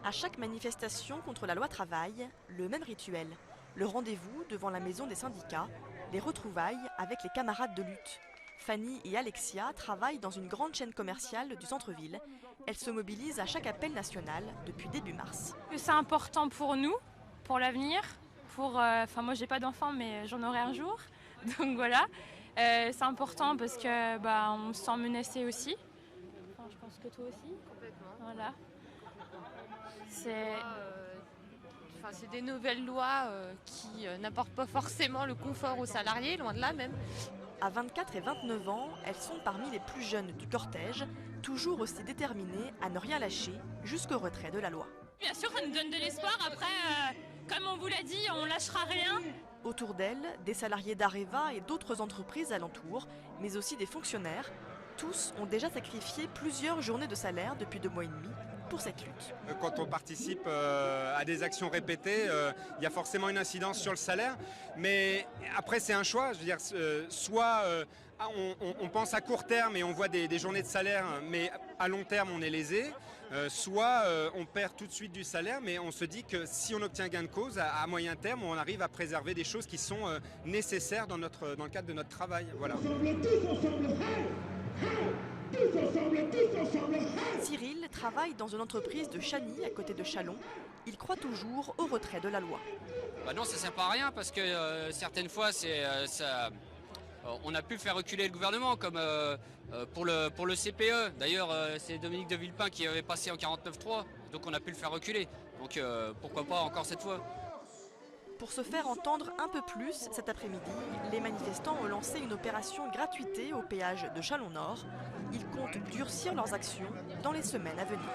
À chaque manifestation contre la loi travail, le même rituel. Le rendez-vous devant la maison des syndicats, les retrouvailles avec les camarades de lutte. Fanny et Alexia travaillent dans une grande chaîne commerciale du centre-ville. Elles se mobilisent à chaque appel national depuis début mars. C'est important pour nous, pour l'avenir. Moi j'ai pas d'enfant mais j'en aurai un jour. Donc voilà. C'est important parce que on se sent menacé aussi. Enfin, je pense que toi aussi. Complètement. Voilà. C'est des nouvelles lois qui n'apportent pas forcément le confort aux salariés, loin de là même. À 24 et 29 ans, elles sont parmi les plus jeunes du cortège, toujours aussi déterminées à ne rien lâcher jusqu'au retrait de la loi. Bien sûr, ça nous donne de l'espoir. Après, comme on vous l'a dit, on lâchera rien. Autour d'elles, des salariés d'Areva et d'autres entreprises alentours, mais aussi des fonctionnaires. Tous ont déjà sacrifié plusieurs journées de salaire depuis 2 mois et demi pour cette lutte. Quand on participe à des actions répétées, il y a forcément une incidence sur le salaire. Mais après, c'est un choix. Je veux dire, soit on pense à court terme et on voit des journées de salaire, mais à long terme, on est lésé. Soit on perd tout de suite du salaire, mais on se dit que si on obtient gain de cause, à moyen terme, on arrive à préserver des choses qui sont nécessaires dans le cadre de notre travail. Voilà. Cyril travaille dans une entreprise de Chagny à côté de Châlons. Il croit toujours au retrait de la loi. Non, ça ne sert pas à rien parce que certaines fois, on a pu faire reculer le gouvernement comme pour le CPE. D'ailleurs, c'est Dominique de Villepin qui avait passé en 49.3, donc on a pu le faire reculer. Donc pourquoi pas encore cette fois. Pour se faire entendre un peu plus, cet après-midi, les manifestants ont lancé une opération gratuité au péage de Châlons-Nord. Ils comptent durcir leurs actions dans les semaines à venir.